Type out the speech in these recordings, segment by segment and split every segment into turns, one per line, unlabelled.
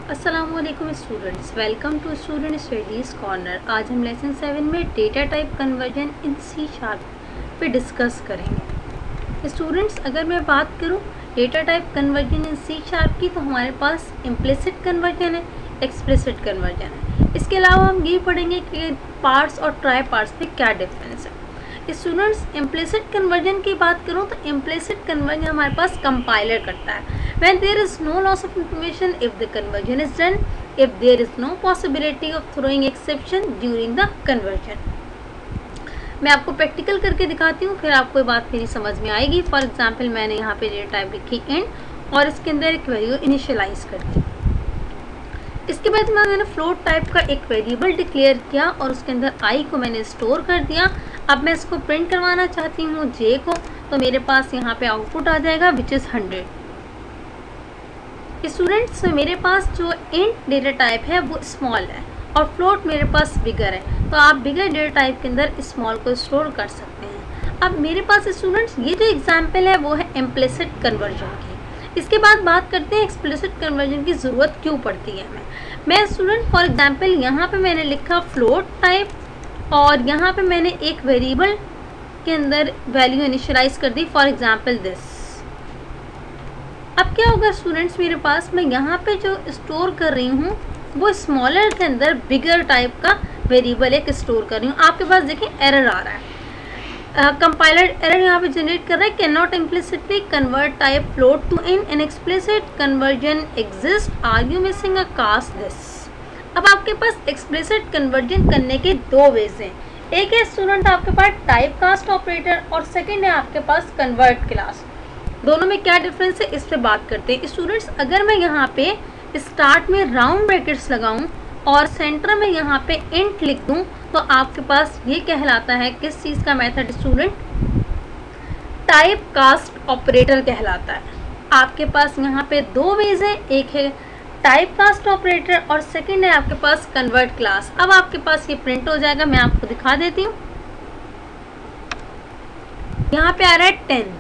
अस्सलामुअलैकुम students, welcome to student studies corner. आज हम लेसन 7 में data type conversion in C sharp पे डिस्कस करेंगे। स्टूडेंट्स, अगर मैं बात करूँ data type conversion in C sharp की, तो हमारे पास इम्प्लिसिट कन्वर्जन है, एक्सप्लिसिट कन्वर्जन है। इसके अलावा हम ये पढ़ेंगे कि पार्ट्स और ट्राई पार्ट्स में क्या डिफरेंस है। स्टूडेंट्स, इम्प्लिसिट कन्वर्जन की बात करूँ तो इम्प्लिसिट कन्वर्जन हमारे पास कंपाइलर करता है। When there is no loss of information if the conversion is done, if there is no possibility of throwing exception during the conversion। मैं आपको प्रैक्टिकल करके दिखाती हूँ, फिर आपको ये बात मेरी समझ में आएगी। फॉर एग्जाम्पल, मैंने यहाँ पे डेटा टाइप लिखी इंट और इसके अंदर एक वैल्यू इनिशियलाइज कर दी। इसके बाद मैंने फ्लोट टाइप का एक वेरिएबल डिक्लेयर किया और उसके अंदर आई को मैंने स्टोर कर दिया। अब मैं इसको प्रिंट करवाना चाहती हूँ जे को, तो मेरे पास यहाँ पे आउटपुट आ जाएगा विच इज़ 100। स्टूडेंट्स, मेरे पास जो इंट डेटा टाइप है वो स्मॉल है और फ्लोट मेरे पास बिगर है, तो आप बिगर डेटा टाइप के अंदर स्मॉल को स्टोर कर सकते हैं। अब मेरे पास स्टूडेंट्स ये जो एग्जांपल है वो है इम्प्लिसिट कन्वर्जन की। इसके बाद बात करते हैं एक्सप्लिसिट कन्वर्जन की ज़रूरत क्यों पड़ती है हमें। मैं स्टूडेंट फॉर एग्जांपल यहाँ पे मैंने लिखा फ्लोट टाइप और यहाँ पे मैंने एक वेरिएबल के अंदर वैल्यू इनिशियलाइज कर दी, फॉर एग्जांपल दिस। अब क्या होगा स्टूडेंट्स, मेरे पास मैं यहाँ पे जो स्टोर कर रही हूँ वो स्मॉलर के अंदर बिगर टाइप का वेरिएबल एक स्टोर कर रही हूँ। आपके पास देखिए एरर आ रहा है, कंपाइलर एरर यहाँ पे जनरेट कर रहा है, can not implicitly convert type float to int explicit conversion exist, are you missing a cast this. अब आपके पास एक्सप्लिसिट कन्वर्जन करने के दो वेज हैं। एक है स्टूडेंट आपके पास टाइप कास्ट ऑपरेटर और सेकेंड है आपके पास कन्वर्ट क्लास। दोनों में क्या डिफरेंस है इस पे बात करते हैं। स्टूडेंट्स, अगर मैं यहाँ पे स्टार्ट में राउंड ब्रैकेट्स लगाऊं और सेंटर में यहाँ पे इंट लिख दूं, तो आपके पास ये कहलाता है किस चीज़ का method student, type cast operator कहलाता है। आपके पास यहाँ पे दो वेज है, एक है टाइप कास्ट ऑपरेटर और सेकेंड है आपके पास कन्वर्ट क्लास। अब आपके पास ये प्रिंट हो जाएगा, मैं आपको दिखा देती हूँ। यहाँ पे आ रहा है 10,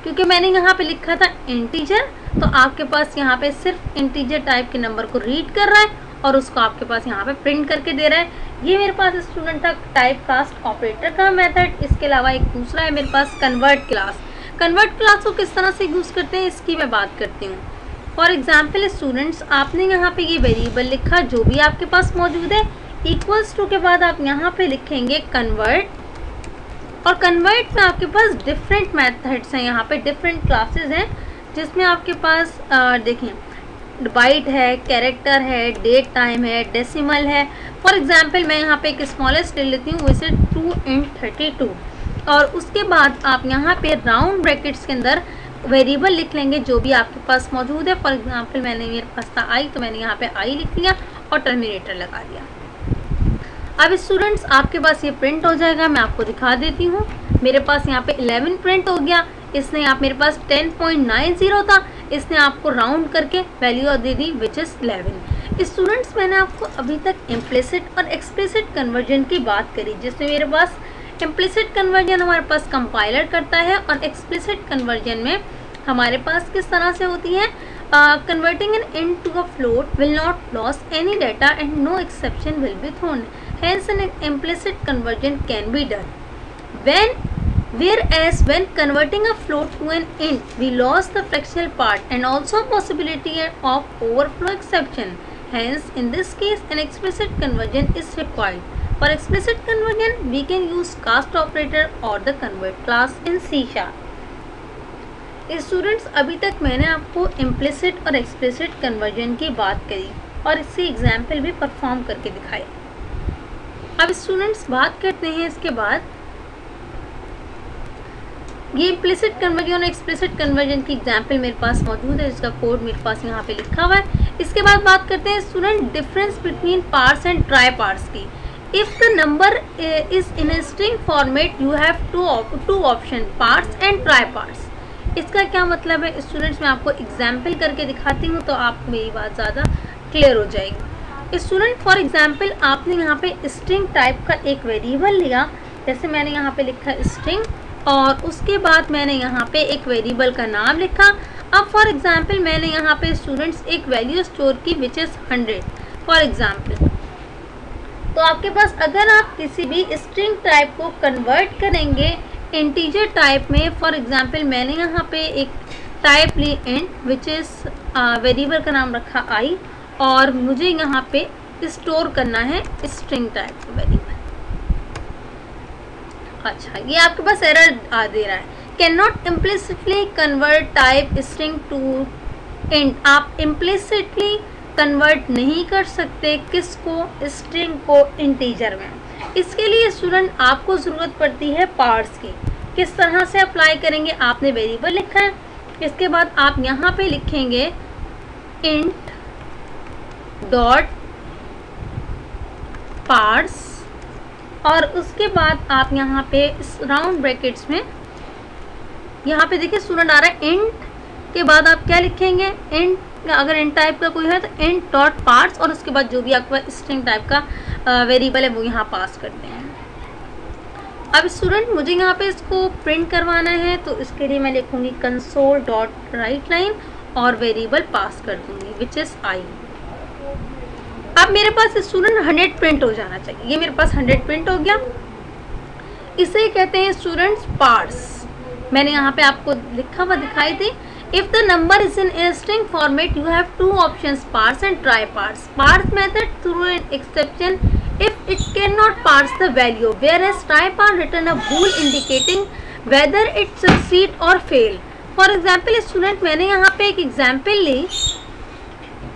क्योंकि मैंने यहाँ पे लिखा था इंटीजर, तो आपके पास यहाँ पे सिर्फ इंटीजर टाइप के नंबर को रीड कर रहा है और उसको आपके पास यहाँ पे प्रिंट करके दे रहा है। ये मेरे पास स्टूडेंट था टाइप कास्ट ऑपरेटर का मेथड। इसके अलावा एक दूसरा है मेरे पास कन्वर्ट क्लास। कन्वर्ट क्लास को किस तरह से यूज़ करते हैं इसकी मैं बात करती हूँ। फॉर एग्जाम्पल स्टूडेंट्स, आपने यहाँ पे ये वेरिएबल लिखा जो भी आपके पास मौजूद है, इक्वल्स टू के बाद आप यहाँ पे लिखेंगे कन्वर्ट, और कन्वर्ट में आपके पास डिफरेंट मेथड्स हैं, यहाँ पे डिफरेंट क्लासेस हैं जिसमें आपके पास देखें बाइट है, कैरेक्टर है, डेट टाइम है, डेसिमल है। फॉर एग्जांपल मैं यहाँ पे एक स्मॉलेस्ट ले लेती हूँ, वैसे 2 × 32, और उसके बाद आप यहाँ पे राउंड ब्रैकेट्स के अंदर वेरिएबल लिख लेंगे जो भी आपके पास मौजूद है। फॉर एग्जाम्पल मैंने मेरे पास था आई, तो मैंने यहाँ पे आई लिख लिया और टर्मिनेटर लगा दिया। अब स्टूडेंट्स, आपके पास ये प्रिंट हो जाएगा, मैं आपको दिखा देती हूँ। मेरे पास यहाँ पे 11 प्रिंट हो गया। इसने यहाँ मेरे पास 10.90 था, इसने आपको राउंड करके value they the which is 11। Students, मैंने आपको अभी तक इम्प्लिसिट और एक्सप्लिसिट कन्वर्जन की बात करी, जिसमें मेरे पास इम्प्लिसिट कन्वर्जन हमारे पास कंपाइलर करता है और एक्सप्लिसिट कन्वर्जन में हमारे पास किस तरह से होती है, converting an int to a float will not lose any data and no exception will be thrown. Hence, an implicit conversion can be done. Whereas when converting a float to an int, we lost the fractional part and also possibility of overflow exception. Hence, in this case, an explicit conversion is required. For explicit conversion, we can use cast operator or the convert class in C#. Students, अभी तक मैंने आपको implicit और explicit conversion की बात करी और इससे एग्जाम्पल भी परफॉर्म करके दिखाए। अब स्टूडेंट्स, बात करते हैं इसके बाद ये इम्प्लिसिट कन्वर्जन और एक्सप्लिसिट कन्वर्जन की एग्जाम्पल मेरे पास मौजूद है, जिसका कोड मेरे पास यहाँ पे लिखा हुआ है। इसके बाद बात करते हैं student difference between parse and try parse की। If the number is in a string format, you have two option, parse and try parse. इसका क्या मतलब है स्टूडेंट्स, मैं आपको एग्जाम्पल करके दिखाती हूँ तो आपको मेरी बात ज़्यादा क्लियर हो जाएगी। स्टूडेंट, फॉर एग्जाम्पल आपने यहाँ पे स्ट्रिंग टाइप का एक वेरिएबल लिया, जैसे मैंने यहाँ पे लिखा स्ट्रिंग और उसके बाद मैंने यहाँ पे एक वेरिएबल का नाम लिखा। अब फॉर एग्जाम्पल मैंने यहाँ पे स्टूडेंट्स एक वैल्यू स्टोर की विच इज़ 100 फॉर एग्जाम्पल। तो आपके पास अगर आप किसी भी स्ट्रिंग टाइप को कन्वर्ट करेंगे इंटीजर टाइप में, फॉर एग्जाम्पल मैंने यहाँ पे एक टाइप ली इंट विच इज़ वेरिएबल का नाम रखा आई, और मुझे यहाँ पे स्टोर करना है स्ट्रिंग टाइप का वेरिएबल। अच्छा, ये आपके पास एरर दे रहा है, can not implicitly convert type string to int. आप इम्प्लिसिटली कन्वर्ट नहीं कर सकते किसको, स्ट्रिंग को इंटीजर में। इसके लिए स्टूडेंट आपको ज़रूरत पड़ती है पार्स की। किस तरह से अप्लाई करेंगे, आपने वेरिएबल लिखा है, इसके बाद आप यहाँ पे लिखेंगे इंट डॉट पार्स, और उसके बाद आप यहाँ पे राउंड ब्रैकेट्स में यहाँ पे देखिए स्टूडेंट आ रहा है इंट के बाद आप क्या लिखेंगे, इंट, अगर इंट टाइप का कोई है तो इंट डॉट पार्स, और उसके बाद जो भी आपका स्ट्रिंग टाइप का वेरिएबल है वो यहाँ पास करते हैं। अब स्टूडेंट मुझे यहाँ पे इसको प्रिंट करवाना है, तो इसके लिए मैं लिखूँगी कंसोल डॉट राइट लाइन और वेरिएबल पास कर दूँगी विच इज़ आई। अब मेरे पास स्टूडेंट 100 प्रिंट हो जाना चाहिए, ये मेरे पास 100 प्रिंट हो गया। इसे कहते हैं स्टूडेंट्स पार्स। मैंने यहाँ पे आपको लिखा हुआ दिखाई थी, if the number is in string format you have two options, parse and try parse. Parse method through an exception if it cannot parse the value, whereas try parse return a bool indicating whether it succeed or fail. For example student मैंने यहाँ पे एक example ली,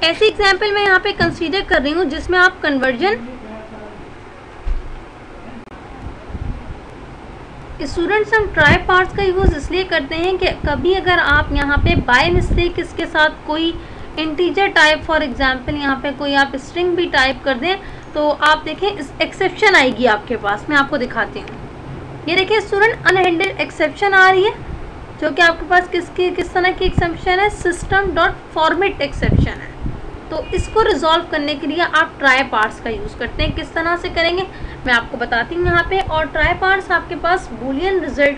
ऐसी example मैं यहाँ पे consider कर रही हूँ जिसमें आप कन्वर्जन, स्टूडेंट्स हम ट्राई पार्स का यूज़ इसलिए करते हैं कि कभी अगर आप यहाँ पे बाय मिस्टेक इसके साथ कोई इंटीजर टाइप, फॉर एग्जाम्पल यहाँ पे कोई आप स्ट्रिंग भी टाइप कर दें तो आप देखें एक्सेप्शन आएगी आपके पास। मैं आपको दिखाती हूँ, ये देखिए स्टूडेंट अनहैंडल्ड एक्सेप्शन आ रही है, जो कि आपके पास किस तरह की एक्सेप्शन है, सिस्टम डॉट फॉर्मेट एक्सेप्शन है। तो इसको रिजॉल्व करने के लिए आप ट्राई पार्स का यूज़ करते हैं। किस तरह से करेंगे मैं आपको बताती हूँ यहाँ पे। और ट्राई पार्स आपके पास बूलियन रिजल्ट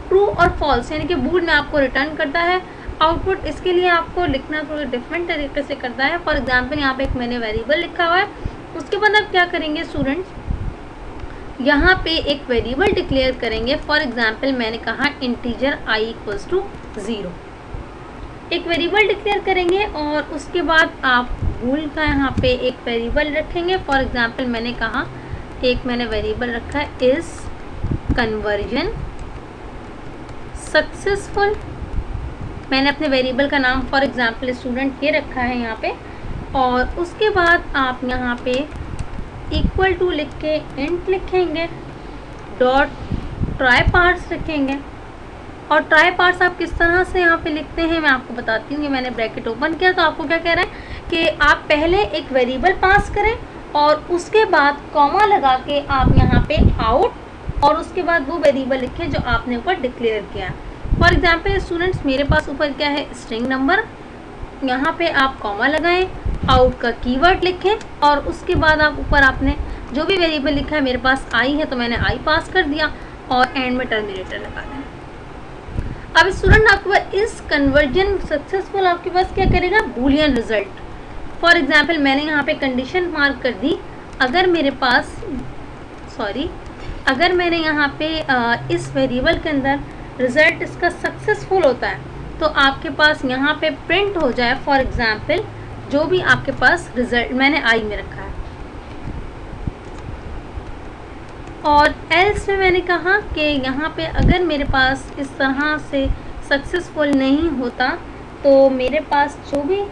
ट्रू और फॉल्स यानी कि बूल में आपको रिटर्न करता है आउटपुट। इसके लिए आपको लिखना थोड़ा डिफरेंट तरीके से करता है। फॉर एग्जाम्पल यहाँ पे एक मैंने वेरिएबल लिखा हुआ है, उसके बाद आप क्या करेंगे स्टूडेंट्स, यहाँ पे एक वेरिएबल डिक्लेयर करेंगे। फॉर एग्जाम्पल मैंने कहा इंटीजर i इक्वल्स टू 0, एक वेरिएबल डिक्लेयर करेंगे और उसके बाद आप बूल का यहाँ पे एक वेरिएबल रखेंगे। फॉर एग्जाम्पल मैंने कहा एक मैंने वेरिएबल रखा है इज कन्वर्जन सक्सेसफुल। मैंने अपने वेरिएबल का नाम फॉर एग्जाम्पल स्टूडेंट ये रखा है यहाँ पे, और उसके बाद आप यहाँ पे इक्वल टू लिख के इंट लिखेंगे, डॉट ट्राई पार्स रखेंगे। और ट्राई पार्स आप किस तरह से यहाँ पे लिखते हैं मैं आपको बताती हूँ। ये मैंने ब्रैकेट ओपन किया तो आपको क्या कह रहा है कि आप पहले एक वेरिएबल पास करें और उसके बाद कॉमा लगा के आप यहाँ पे आउट, और उसके बाद वो वेरिएबल लिखें जो आपने ऊपर डिक्लेयर किया है। फॉर एग्जाम्पल स्टूडेंट्स मेरे पास ऊपर क्या है, स्ट्रिंग नंबर, यहाँ पे आप कॉमा लगाएं, आउट का कीवर्ड लिखें, और उसके बाद आप ऊपर आपने जो भी वेरिएबल लिखा है, मेरे पास आई है तो मैंने आई पास कर दिया, और एंड में टर्मिनेटर लगा दें। अब स्टूडेंट आपके पास इस कन्वर्जन सक्सेसफुल आपके पास क्या करेगा, बूलियन रिजल्ट। फॉर एग्जाम्पल मैंने यहाँ पे कंडीशन मार्क कर दी, अगर मेरे पास अगर मैंने यहाँ पे इस वेरिएबल के अंदर रिजल्ट इसका सक्सेसफुल होता है तो आपके पास यहाँ पे प्रिंट हो जाए फॉर एग्जाम्पल जो भी आपके पास रिजल्ट मैंने आई में रखा है। और एल्स में मैंने कहा कि यहाँ पे अगर मेरे पास इस तरह से सक्सेसफुल नहीं होता तो मेरे पास जो भी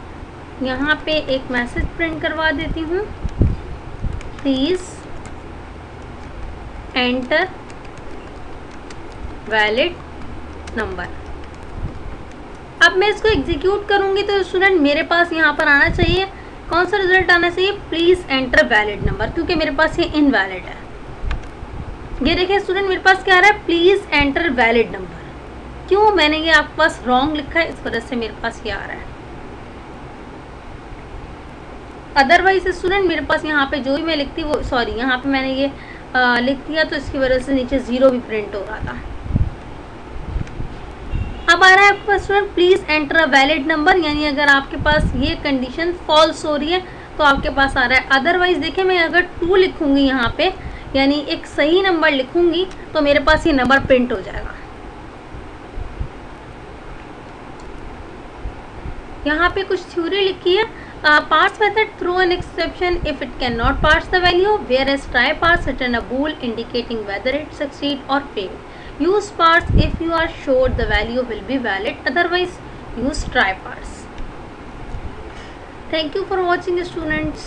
यहाँ पे एक मैसेज प्रिंट करवा देती हूँ, प्लीज़ एंटर वैलिड नंबर। अब मैं इसको एग्जीक्यूट करूँगी तो स्टूडेंट मेरे पास यहाँ पर आना चाहिए, कौन सा रिजल्ट आना चाहिए, प्लीज़ एंटर वैलिड नंबर, क्योंकि मेरे पास ये इनवैलिड है। ये देखिए स्टूडेंट मेरे पास क्या आ रहा है, प्लीज़ एंटर वैलिड नंबर। क्यों, मैंने ये आपके पास रॉन्ग लिखा है, इस वजह से मेरे पास ये आ रहा है। अदरवाइज स्टूडेंट मेरे पास यहाँ पे जो भी मैं लिखती वो यहाँ पे मैंने ये लिख दिया तो इसकी वजह से नीचे 0 भी प्रिंट हो रहा था। अब अब आ रहा है आपके पास student please enter a valid number, यानी अगर आपके पास ये कंडीशन फॉल्स हो रही है तो आपके पास आ रहा है। अदरवाइज देखिए मैं अगर 2 लिखूंगी यहाँ पे, यानी एक सही नंबर लिखूंगी तो मेरे पास ये नंबर प्रिंट हो जाएगा। यहाँ पे कुछ थ्योरी लिखी है। Parse method throw an exception if it can not parse the value, whereas try parse return a bool indicating whether it succeed or fail. Use parse if you are sure the value will be valid, otherwise use try parse. Thank you for watching students.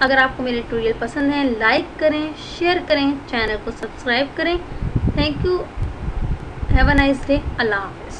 अगर आपको मेरे tutorial पसंद है like करें, share करें, channel को subscribe करें। Thank you, have a nice day, अल्लाह हाफिज़।